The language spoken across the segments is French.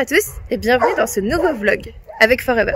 à tous et bienvenue dans ce nouveau vlog avec Forever.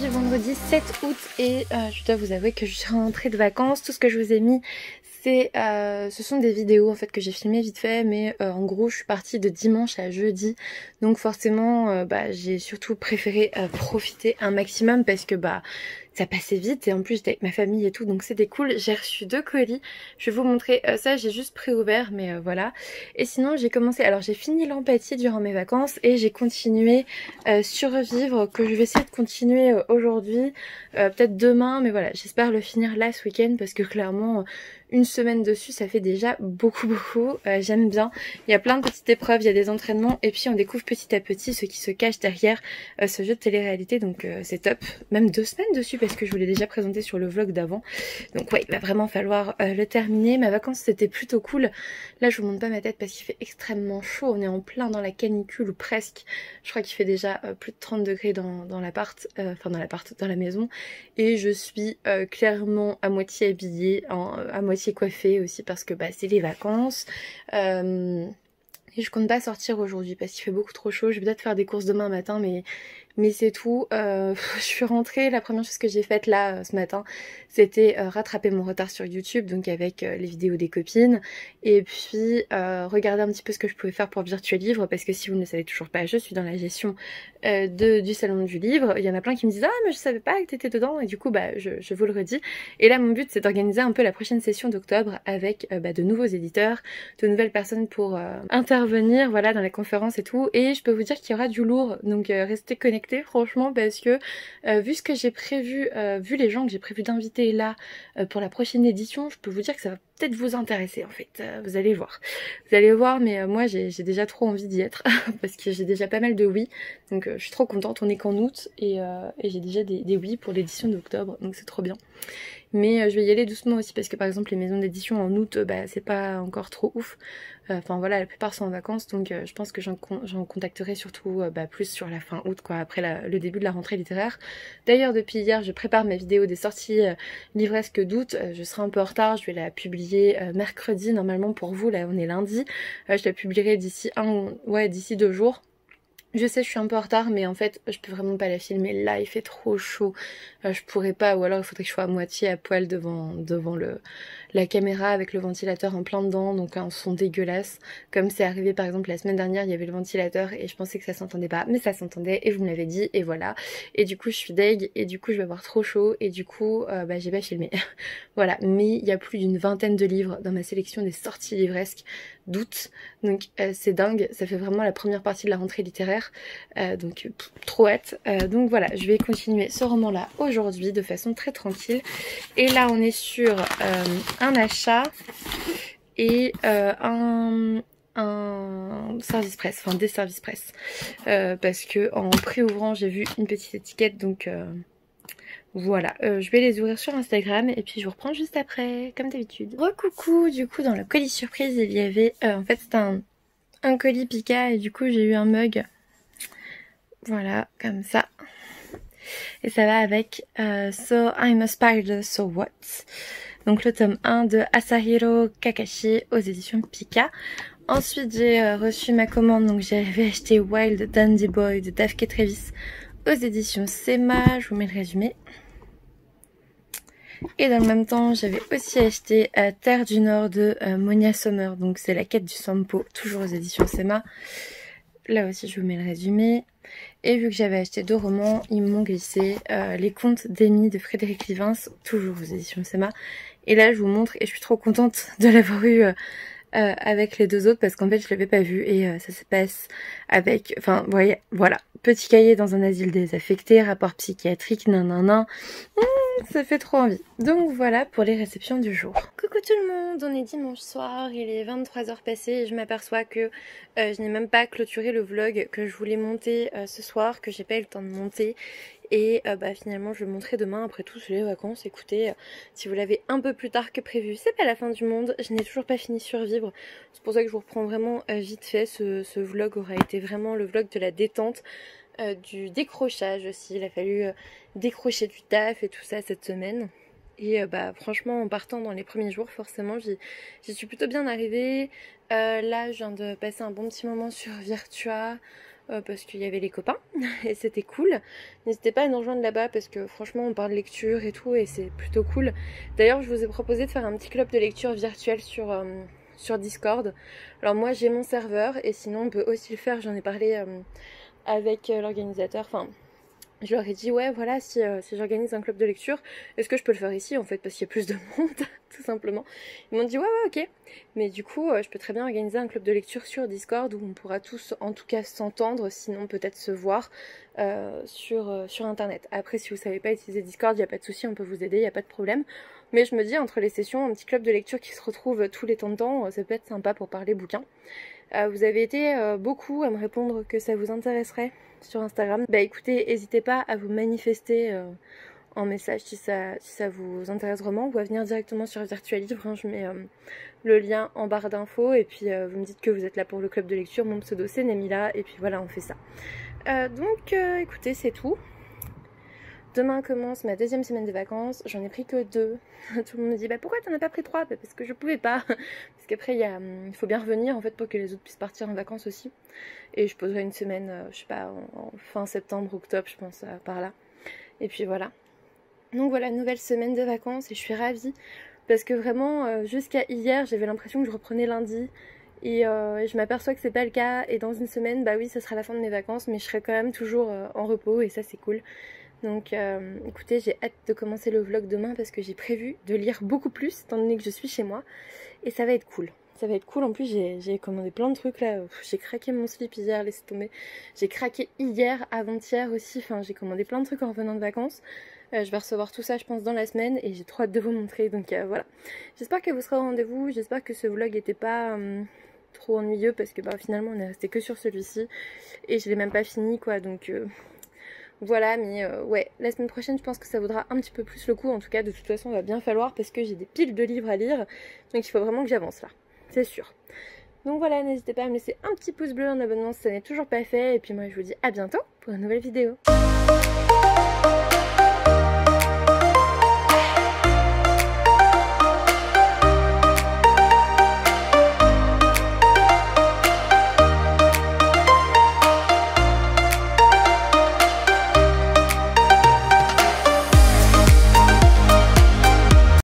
Vendredi 7 août et je dois vous avouer que je suis rentrée de vacances. Tout ce que je vous ai mis ce sont des vidéos en fait que j'ai filmées vite fait, mais en gros je suis partie de dimanche à jeudi, donc forcément j'ai surtout préféré profiter un maximum parce que ça passait vite et en plus j'étais avec ma famille et tout, donc c'était cool. J'ai reçu 2 colis, je vais vous montrer ça, j'ai juste préouvert mais voilà. Et sinon j'ai commencé, alors j'ai fini l'empathie durant mes vacances et j'ai continué Survivre, que je vais essayer de continuer aujourd'hui, peut-être demain, mais voilà, j'espère le finir là ce week-end parce que clairement une semaine dessus ça fait déjà beaucoup. J'aime bien, il y a plein de petites épreuves, il y a des entraînements et puis on découvre petit à petit ce qui se cache derrière ce jeu de télé-réalité, donc c'est top. Même 2 semaines dessus parce que je vous l'ai déjà présenté sur le vlog d'avant, donc ouais, il va vraiment falloir le terminer. Ma vacance c'était plutôt cool. Là je vous montre pas ma tête parce qu'il fait extrêmement chaud, on est en plein dans la canicule ou presque. Je crois qu'il fait déjà plus de 30 degrés dans l'appart, dans la maison, et je suis clairement à moitié habillée, à moitié coiffée aussi parce que c'est les vacances. Et je compte pas sortir aujourd'hui parce qu'il fait beaucoup trop chaud. Je vais peut-être faire des courses demain matin, mais c'est tout. Je suis rentrée, la première chose que j'ai faite là ce matin, c'était rattraper mon retard sur YouTube, donc avec les vidéos des copines, et puis regarder un petit peu ce que je pouvais faire pour Virtuel Livre, parce que si vous ne le savez toujours pas, je suis dans la gestion du salon du livre. Il y en a plein qui me disent « Ah mais je savais pas que t'étais dedans » et du coup je vous le redis. Et là mon but c'est d'organiser un peu la prochaine session d'octobre avec de nouveaux éditeurs, de nouvelles personnes pour intervenir, voilà, dans la conférence et tout. Et je peux vous dire qu'il y aura du lourd, donc restez connectés franchement, parce que vu ce que j'ai prévu, vu les gens que j'ai prévu d'inviter là pour la prochaine édition, je peux vous dire que ça va peut-être vous intéresser en fait, vous allez voir. Vous allez voir, mais moi j'ai déjà trop envie d'y être parce que j'ai déjà pas mal de oui, donc je suis trop contente, on est qu'en août et j'ai déjà des oui pour l'édition d'octobre, donc c'est trop bien. Mais je vais y aller doucement aussi parce que par exemple les maisons d'édition en août, bah c'est pas encore trop ouf. Enfin voilà, la plupart sont en vacances, donc je pense que j'en contacterai surtout plus sur la fin août, quoi, après le début de la rentrée littéraire. D'ailleurs depuis hier je prépare ma vidéo des sorties livresques d'août, je serai un peu en retard, je vais la publier mercredi normalement pour vous, là on est lundi. Je la publierai d'ici d'ici 2 jours. Je sais, je suis un peu en retard, mais en fait, je peux vraiment pas la filmer là, il fait trop chaud. Je pourrais pas, ou alors il faudrait que je sois à moitié à poil devant la caméra avec le ventilateur en plein dedans, donc un son dégueulasse. Comme c'est arrivé par exemple la semaine dernière, il y avait le ventilateur et je pensais que ça s'entendait pas, mais ça s'entendait et vous me l'avez dit, et voilà. Et du coup, je suis deg, et du coup, je vais avoir trop chaud, et du coup, j'ai pas filmé. Voilà, mais il y a plus d'une vingtaine de livres dans ma sélection des sorties livresques d'août, donc c'est dingue, ça fait vraiment la première partie de la rentrée littéraire, donc trop hâte. Donc voilà, je vais continuer ce roman là aujourd'hui de façon très tranquille, et là on est sur un achat et un service presse, enfin des services presse, parce que en pré-ouvrant j'ai vu une petite étiquette, donc voilà, je vais les ouvrir sur Instagram et puis je vous reprends juste après, comme d'habitude. Recoucou, du coup dans le colis surprise il y avait, en fait c'était un colis Pika et du coup j'ai eu un mug, voilà, comme ça. Et ça va avec So I'm a Spider, So What? Donc le tome 1 de Asahiro Kakashi aux éditions Pika. Ensuite j'ai reçu ma commande, donc j'avais acheté Wild Dandy Boy de Dafke Travis aux éditions Sema, je vous mets le résumé. Et dans le même temps j'avais aussi acheté Terre du Nord de Monia Sommer, donc c'est la quête du Sampo, toujours aux éditions Sema. Là aussi je vous mets le résumé. Et vu que j'avais acheté 2 romans, ils m'ont glissé Les Contes d'Amy de Frédéric Livins, toujours aux éditions Sema. Et là je vous montre et je suis trop contente de l'avoir eu avec les 2 autres parce qu'en fait je l'avais pas vu et ça se passe avec, enfin vous voyez, voilà, petit cahier dans un asile désaffecté, rapport psychiatrique, nanana. Ça fait trop envie. Donc voilà pour les réceptions du jour. Coucou tout le monde, on est dimanche soir, il est 23h passé et je m'aperçois que je n'ai même pas clôturé le vlog que je voulais monter ce soir, que j'ai pas eu le temps de monter. Et finalement je le montrerai demain, après tout c'est les vacances. Écoutez, si vous l'avez un peu plus tard que prévu, c'est pas la fin du monde, je n'ai toujours pas fini Survivre. C'est pour ça que je vous reprends vraiment vite fait, ce vlog aura été vraiment le vlog de la détente. Du décrochage aussi, il a fallu décrocher du taf et tout ça cette semaine. Et franchement en partant dans les premiers jours forcément j'y suis plutôt bien arrivée. Là je viens de passer un bon petit moment sur Virtua parce qu'il y avait les copains et c'était cool. N'hésitez pas à nous rejoindre là-bas parce que franchement on parle lecture et tout et c'est plutôt cool. D'ailleurs je vous ai proposé de faire un petit club de lecture virtuel sur Discord. Alors moi j'ai mon serveur et sinon on peut aussi le faire, j'en ai parlé avec l'organisateur, enfin je leur ai dit ouais voilà si j'organise un club de lecture, est-ce que je peux le faire ici en fait parce qu'il y a plus de monde tout simplement. Ils m'ont dit ouais ok, mais du coup je peux très bien organiser un club de lecture sur Discord où on pourra tous en tout cas s'entendre, sinon peut-être se voir sur internet. Après si vous savez pas utiliser Discord, il n'y a pas de souci, on peut vous aider, il n'y a pas de problème. Mais je me dis entre les sessions, un petit club de lecture qui se retrouve tous les temps de temps, ça peut être sympa pour parler bouquins. Vous avez été beaucoup à me répondre que ça vous intéresserait sur Instagram. Bah écoutez, n'hésitez pas à vous manifester en message si ça vous intéresse vraiment, ou à venir directement sur Virtualivre, hein, je mets le lien en barre d'infos et puis vous me dites que vous êtes là pour le club de lecture, mon pseudo c'est Nemila et puis voilà on fait ça. Donc écoutez c'est tout. Demain commence ma 2e semaine de vacances, j'en ai pris que 2. Tout le monde me dit bah pourquoi t'en as pas pris 3? Bah parce que je pouvais pas. Parce qu'après il faut bien revenir en fait pour que les autres puissent partir en vacances aussi. Et je poserai une semaine, je sais pas, en fin septembre, octobre je pense, par là. Et puis voilà. Donc voilà, nouvelle semaine de vacances et je suis ravie. Parce que vraiment, jusqu'à hier, j'avais l'impression que je reprenais lundi. Et je m'aperçois que c'est pas le cas. Et dans une semaine, bah oui, ça sera la fin de mes vacances, mais je serai quand même toujours en repos et ça c'est cool. Donc écoutez, j'ai hâte de commencer le vlog demain parce que j'ai prévu de lire beaucoup plus étant donné que je suis chez moi et ça va être cool. Ça va être cool. En plus j'ai commandé plein de trucs là. J'ai craqué mon slip hier, laissez tomber. J'ai craqué hier, avant-hier aussi. Enfin j'ai commandé plein de trucs en revenant de vacances. Je vais recevoir tout ça je pense dans la semaine et j'ai trop hâte de vous montrer. Donc voilà. J'espère que vous serez au rendez-vous. J'espère que ce vlog n'était pas trop ennuyeux parce que bah, finalement on est resté que sur celui-ci. Et je l'ai même pas fini quoi. Donc voilà, mais ouais, la semaine prochaine je pense que ça vaudra un petit peu plus le coup. En tout cas de toute façon il va bien falloir parce que j'ai des piles de livres à lire. Donc il faut vraiment que j'avance là, c'est sûr. Donc voilà, n'hésitez pas à me laisser un petit pouce bleu, un abonnement si ça n'est toujours pas fait. Et puis moi je vous dis à bientôt pour une nouvelle vidéo.